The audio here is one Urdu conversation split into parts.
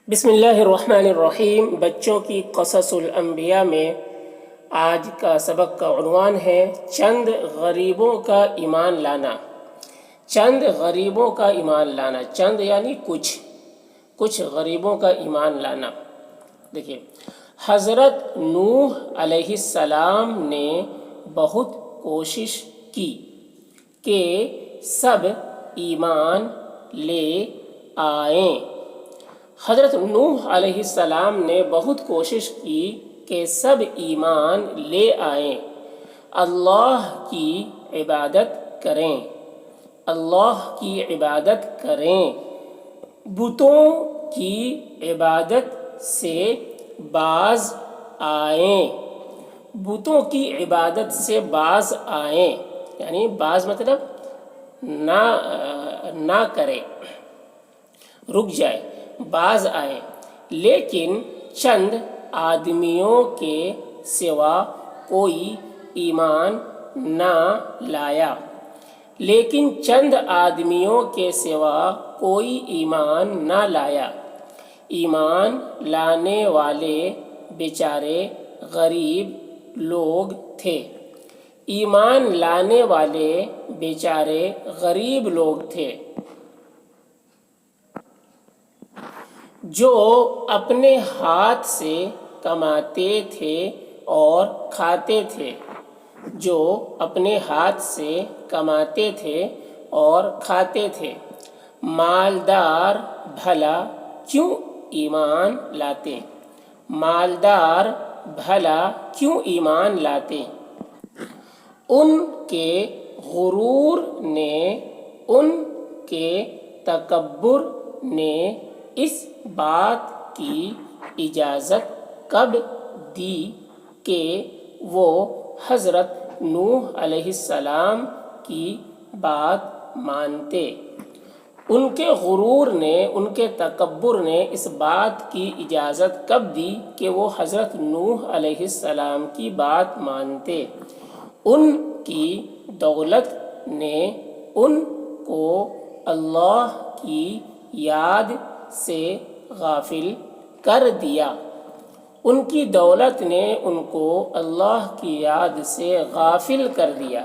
بسم اللہ الرحمن الرحیم۔ بچوں کی قصص الانبیاء میں آج کا سبق کا عنوان ہے چند غریبوں کا ایمان لانا۔ چند غریبوں کا ایمان لانا، چند یعنی کچھ غریبوں کا ایمان لانا۔ دیکھیے، حضرت نوح علیہ السلام نے بہت کوشش کی کہ سب ایمان لے آئیں۔ حضرت نوح علیہ السلام نے بہت کوشش کی کہ سب ایمان لے آئیں، اللہ کی عبادت کریں، اللہ کی عبادت کریں، بتوں کی عبادت سے باز آئیں، بتوں کی عبادت سے باز آئیں، یعنی باز مطلب نہ کرے، رک جائے، باز آئیں۔ لیکن چند آدمیوں کے سوا کوئی ایمان نہ لایا، لیکن چند آدمیوں کے سوا کوئی ایمان نہ لایا۔ ایمان لانے والے بیچارے غریب لوگ تھے، ایمان لانے والے بیچارے غریب لوگ تھے جو اپنے ہاتھ سے کماتے تھے اور کھاتے تھے، جو اپنے ہاتھ سے کماتے تھے اور کھاتے تھے۔ مالدار بھلا کیوں ایمان لاتے، مالدار بھلا کیوں ایمان لاتے۔ ان کے غرور نے، ان کے تکبر نے اس بات کی اجازت کب دی کہ وہ حضرت نوح علیہ السلام کی بات مانتے۔ ان کے غرور نے، ان کے تکبر نے اس بات کی اجازت کب دی کہ وہ حضرت نوح علیہ السلام کی بات مانتے۔ ان کی دولت نے ان کو اللہ کی یاد سے غافل کر دیا، ان کی دولت نے ان کو اللہ کی یاد سے غافل کر دیا،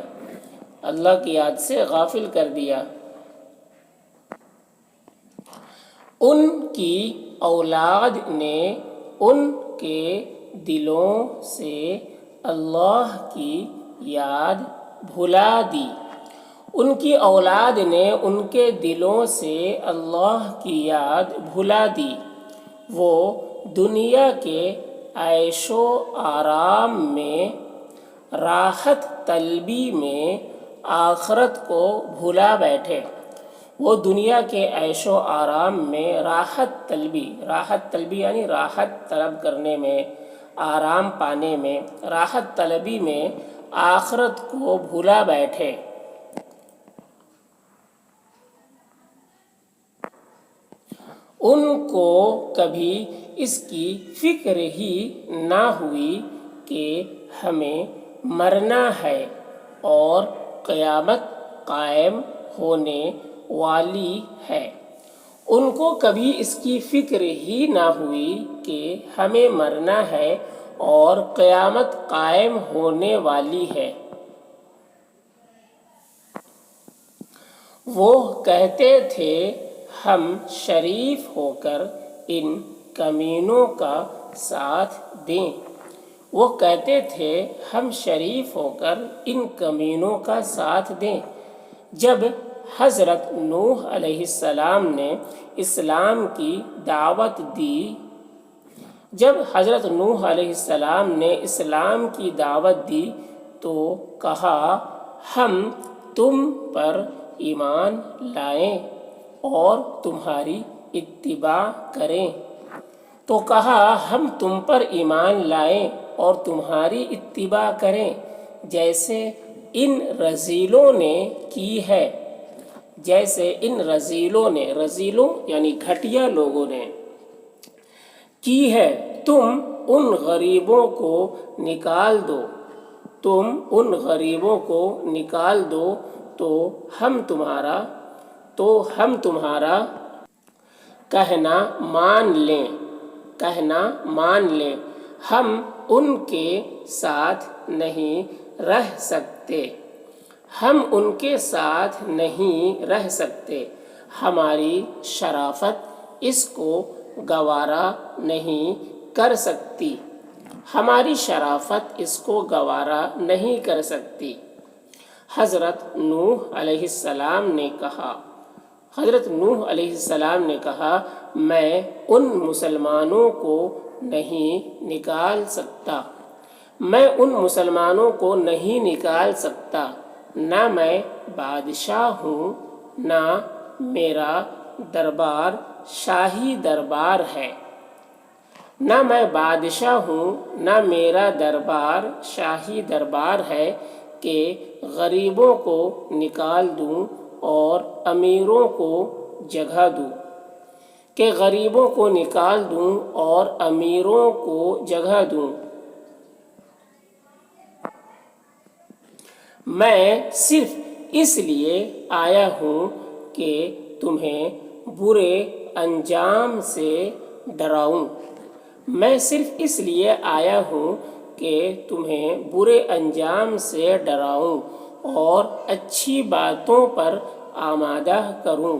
اللہ کی یاد سے غافل کر دیا۔ ان کی اولاد نے ان کے دلوں سے اللہ کی یاد بھلا دی، ان کی اولاد نے ان کے دلوں سے اللہ کی یاد بھلا دی۔ وہ دنیا کے عیش و آرام میں، راحت طلبی میں آخرت کو بھلا بیٹھے۔ وہ دنیا کے عیش و آرام میں راحت طلبی یعنی راحت طلب کرنے میں، آرام پانے میں، راحت طلبی میں آخرت کو بھلا بیٹھے۔ ان کو کبھی اس کی فکر ہی نہ ہوئی کہ ہمیں مرنا ہے اور قیامت قائم ہونے والی ہے۔ ان کو کبھی اس کی فکر ہی نہ ہوئی کہ ہمیں مرنا ہے اور قیامت قائم ہونے والی ہے۔ وہ کہتے تھے ہم شریف ہو کر ان کمینوں کا ساتھ دیں، وہ کہتے تھے ہم شریف ہو کر ان کمینوں کا ساتھ دیں۔ جب حضرت نوح علیہ السلام نے اسلام کی دعوت دی، جب حضرت نوح علیہ السلام نے اسلام کی دعوت دی تو کہا ہم تم پر ایمان لائیں اور تمہاری اتباع کریں، تو کہا ہم تم پر ایمان لائیں اور تمہاری اتباع کریں جیسے ان رذیلوں نے کی ہے، جیسے ان رذیلوں نے، رذیلوں یعنی گھٹیا لوگوں نے کی ہے۔ تم ان غریبوں کو نکال دو، تم ان غریبوں کو نکال دو تو ہم تمہارا کہنا مان لیں ہم ان کے ساتھ نہیں رہ سکتے ہماری شرافت اس کو گوارا نہیں کر سکتی حضرت نوح علیہ السلام نے کہا میں ان مسلمانوں کو نہیں نکال سکتا نہ میں بادشاہ ہوں نہ میرا دربار شاہی دربار ہے کہ غریبوں کو نکال دوں اور امیروں کو جگہ دوں میں صرف اس لیے آیا ہوں کہ تمہیں برے انجام سے ڈراؤں اور اچھی باتوں پر آمادہ کروں